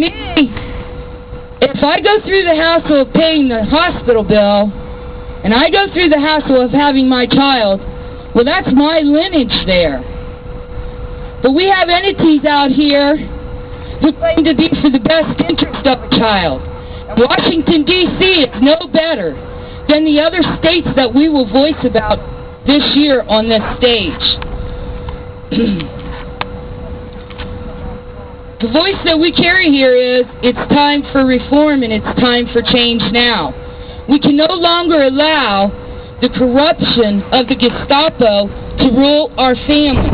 me, if I go through the hassle of paying the hospital bill, and I go through the hassle of having my child, well, that's my lineage there. But we have entities out here who claim to be for the best interest of a child. Washington, D.C. is no better than the other states that we will voice about this year on this stage. The voice that we carry here is, it's time for reform and it's time for change now. We can no longer allow the corruption of the Gestapo to rule our families.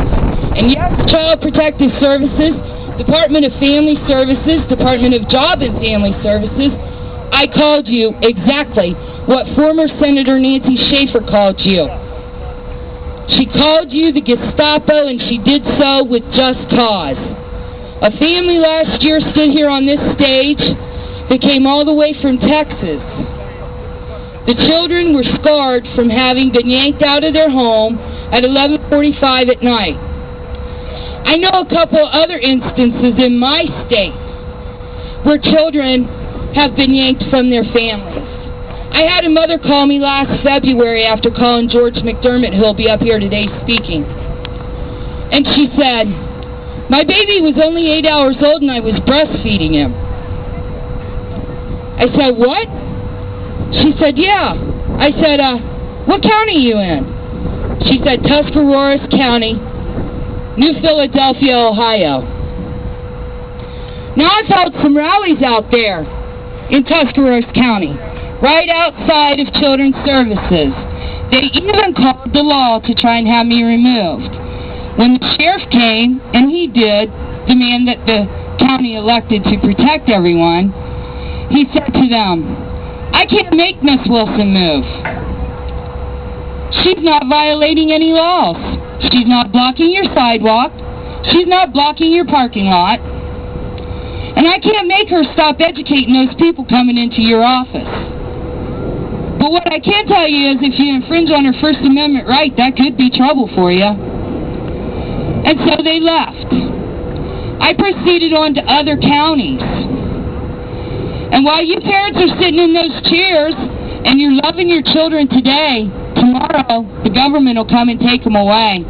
And yes, Child Protective Services, Department of Family Services, Department of Job and Family Services, I called you exactly what former Senator Nancy Schaefer called you. She called you the Gestapo, and she did so with just cause. A family last year stood here on this stage that came all the way from Texas. The children were scarred from having been yanked out of their home at 11:45 at night. I know a couple other instances in my state where children have been yanked from their families. I had a mother call me last February after calling George McDermott, who'll be up here today speaking. And she said, my baby was only 8 hours old and I was breastfeeding him. I said, what? She said, yeah. I said, what county are you in? She said, Tuscarawas County, New Philadelphia, Ohio. Now I've held some rallies out there in Tuscarawas County, right outside of Children's Services. They even called the law to try and have me removed. When the sheriff came, and he did, the man that the county elected to protect everyone, he said to them, I can't make Miss Wilson move. She's not violating any laws. She's not blocking your sidewalk. She's not blocking your parking lot. And I can't make her stop educating those people coming into your office. But what I can tell you is if you infringe on her First Amendment right, that could be trouble for you. And so they left. I proceeded on to other counties. And while you parents are sitting in those chairs and you're loving your children today, tomorrow the government will come and take them away.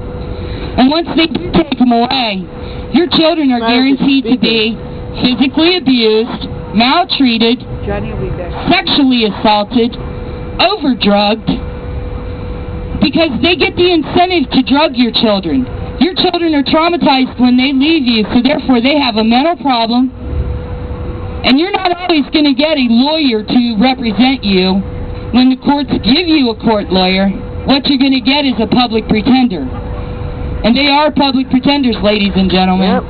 And once they do take them away, your children are guaranteed to be physically abused, maltreated, sexually assaulted, overdrugged, because they get the incentive to drug your children. Your children are traumatized when they leave you, so therefore they have a mental problem, and you're not always going to get a lawyer to represent you. When the courts give you a court lawyer, what you're going to get is a public pretender. And they are public pretenders, ladies and gentlemen. Yep.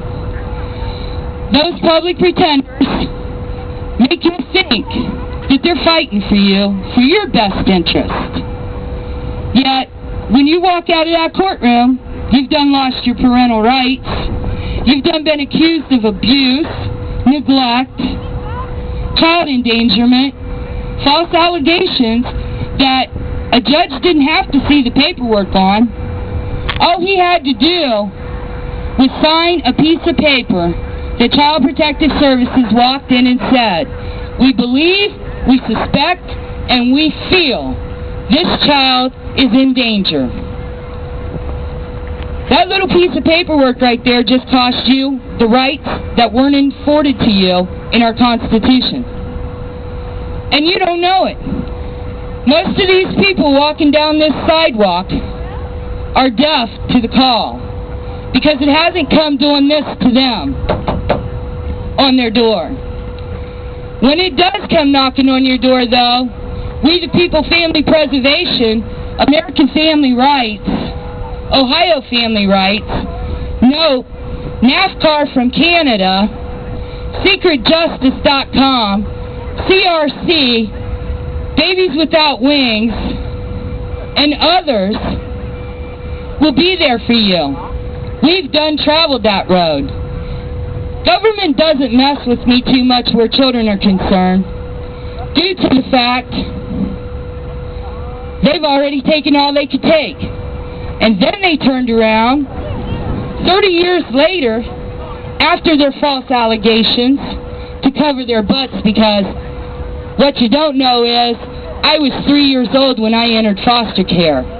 Those public pretenders make you think that they're fighting for you, for your best interest. Yet, when you walk out of that courtroom, you've done lost your parental rights. You've done been accused of abuse, neglect, child endangerment, false allegations that a judge didn't have to see the paperwork on. All he had to do was sign a piece of paper that Child Protective Services walked in and said, we believe, we suspect, and we feel this child is in danger. That little piece of paperwork right there just cost you the rights that weren't afforded to you in our Constitution. And you don't know it. Most of these people walking down this sidewalk are deaf to the call because it hasn't come doing this to them on their door. When it does come knocking on your door, though, we the people, Family Preservation, American Family Rights, Ohio Family Rights, note, NASCAR from Canada, SecretJustice.com, CRC, Babies Without Wings, and others will be there for you. We've traveled that road. Government doesn't mess with me too much where children are concerned, due to the fact they've already taken all they could take. And then they turned around 30 years later, after their false allegations, to cover their butts, because what you don't know is I was 3 years old when I entered foster care.